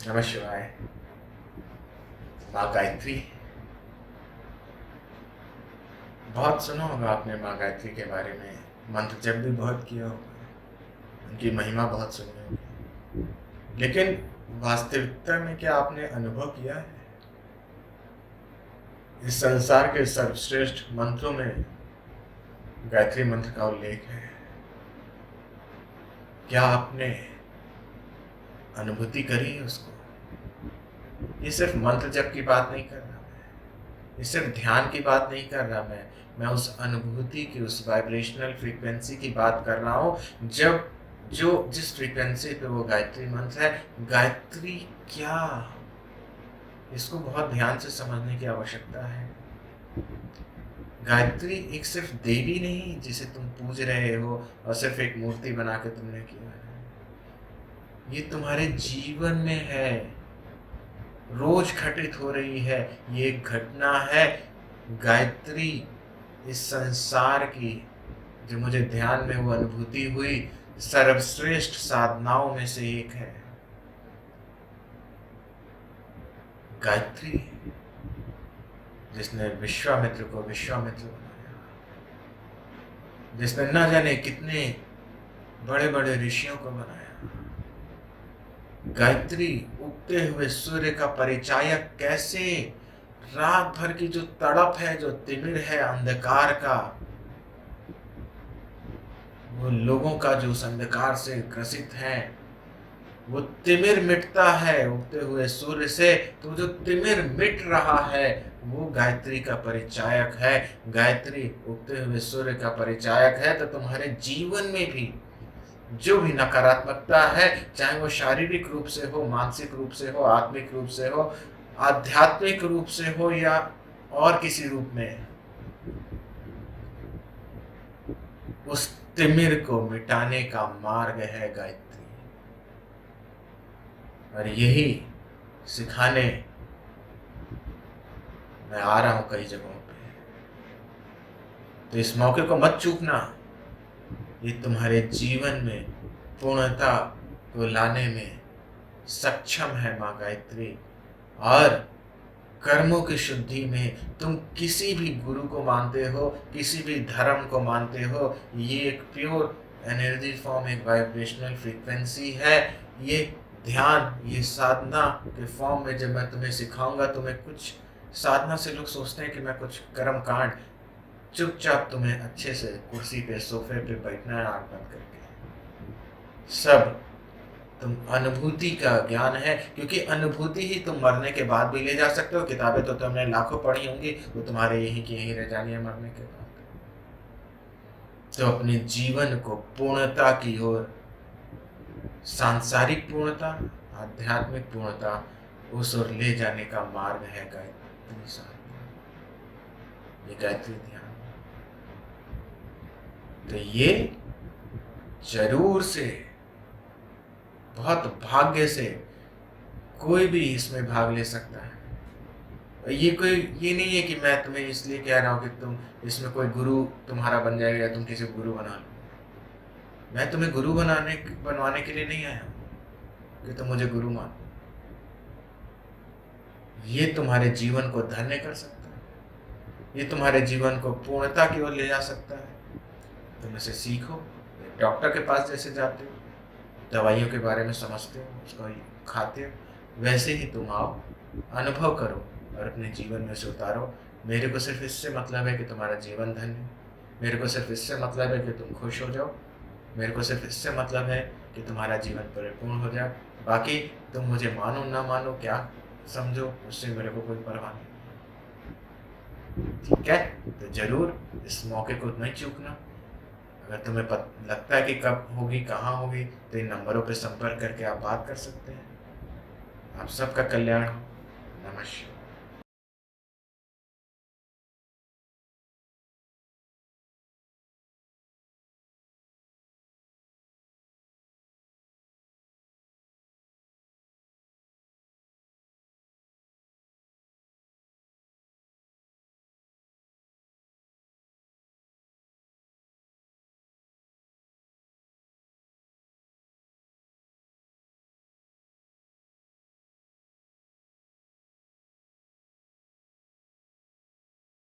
नमः शिवाय। माँ गायत्री, बहुत सुना होगा आपने माँ गायत्री के बारे में, मंत्र जप भी बहुत किया होगा, उनकी महिमा बहुत सुनी होगी। लेकिन वास्तविकता में क्या आपने अनुभव किया है? इस संसार के सर्वश्रेष्ठ मंत्रों में गायत्री मंत्र का उल्लेख है। क्या आपने अनुभूति करी है उसको? ये सिर्फ मंत्र जप की बात नहीं कर रहा मैं, ये सिर्फ ध्यान की बात नहीं कर रहा मैं उस अनुभूति की, उस वाइब्रेशनल फ्रीक्वेंसी की बात कर रहा हूँ जब जिस फ्रीक्वेंसी पे वो गायत्री मंत्र है। गायत्री क्या, इसको बहुत ध्यान से समझने की आवश्यकता है। गायत्री एक सिर्फ देवी नहीं जिसे तुम पूज रहे हो और सिर्फ एक मूर्ति बना के तुमने किया है, ये तुम्हारे जीवन में है, रोज घटित हो रही है, ये एक घटना है। गायत्री इस संसार की, जो मुझे ध्यान में वो अनुभूति हुई, सर्वश्रेष्ठ साधनाओं में से एक है। गायत्री जिसने विश्वामित्र को विश्वामित्र बनाया, जिसने न जाने कितने बड़े बड़े ऋषियों को बनाया। गायत्री उगते हुए सूर्य का परिचायक, कैसे रात भर की जो तड़प है, जो तिमिर है अंधकार का, वो लोगों का जो उस अंधकार से ग्रसित है, वो तिमिर मिटता है उगते हुए सूर्य से। तो जो तिमिर मिट रहा है वो गायत्री का परिचायक है। गायत्री उगते हुए सूर्य का परिचायक है। तो तुम्हारे जीवन में भी जो भी नकारात्मकता है, चाहे वो शारीरिक रूप से हो, मानसिक रूप से हो, आत्मिक रूप से हो, आध्यात्मिक रूप से हो या और किसी रूप में, उस तिमिर को मिटाने का मार्ग है गायत्री। और यही सिखाने मैं आ रहा हूं कई जगहों पे। तो इस मौके को मत चूकना। ये तुम्हारे जीवन में पूर्णता को लाने में सक्षम है माँ गायत्री। और कर्मों की शुद्धि में तुम किसी भी गुरु को मानते हो, किसी भी धर्म को मानते हो, ये एक प्योर एनर्जी फॉर्म, एक वाइब्रेशनल फ्रीक्वेंसी है। ये ध्यान, ये साधना के फॉर्म में जब मैं तुम्हें सिखाऊंगा, तुम्हें कुछ साधना से लोग सोचते हैं कि मैं कुछ कर्म कांड, चुपचाप तुम्हें अच्छे से कुर्सी पे, सोफे पे बैठना है आंख बंद करके। सब तुम अनुभूति का ज्ञान है, क्योंकि अनुभूति ही तुम मरने के बाद भी ले जा सकते हो। किताबें तो तुमने लाखों पढ़ी होंगी, वो तुम्हारे यहीं की यहीं रह जानी है मरने के बाद। तो अपने जीवन को पूर्णता की ओर, सांसारिक पूर्णता, आध्यात्मिक पूर्णता, उस ओर ले जाने का मार्ग है गायत्री साधना, ये गायत्री ध्यान। तो ये जरूर से, बहुत भाग्य से कोई भी इसमें भाग ले सकता है। ये नहीं है कि मैं तुम्हें इसलिए कह रहा हूं कि तुम इसमें कोई गुरु तुम्हारा बन जाएगा या तुम किसी को गुरु बना लो। मैं तुम्हें गुरु बनवाने के लिए नहीं आया कि तुम मुझे गुरु मानो। ये तुम्हारे जीवन को धन्य कर सकता है, ये तुम्हारे जीवन को पूर्णता की ओर ले जा सकता है। तुम इसे सीखो। डॉक्टर के पास जैसे जाते हो, दवाइयों के बारे में समझते हो, उसको खाते हो, वैसे ही तुम आओ, अनुभव करो और अपने जीवन में से उतारो। मेरे को सिर्फ इससे मतलब है कि तुम्हारा जीवन धन्य हो। मेरे को सिर्फ इससे मतलब है कि तुम खुश हो जाओ। मेरे को सिर्फ इससे मतलब है कि तुम्हारा जीवन परिपूर्ण हो जाए। बाकी तुम मुझे मानो ना मानो, क्या समझो, उससे मेरे को कोई परवाह नहीं। ठीक है, तो जरूर इस मौके को नहीं चूकना। अगर तुम्हें लगता है कि कब होगी, कहाँ होगी, तो इन नंबरों पर संपर्क करके आप बात कर सकते हैं। आप सबका कल्याण हो। नमस्कार।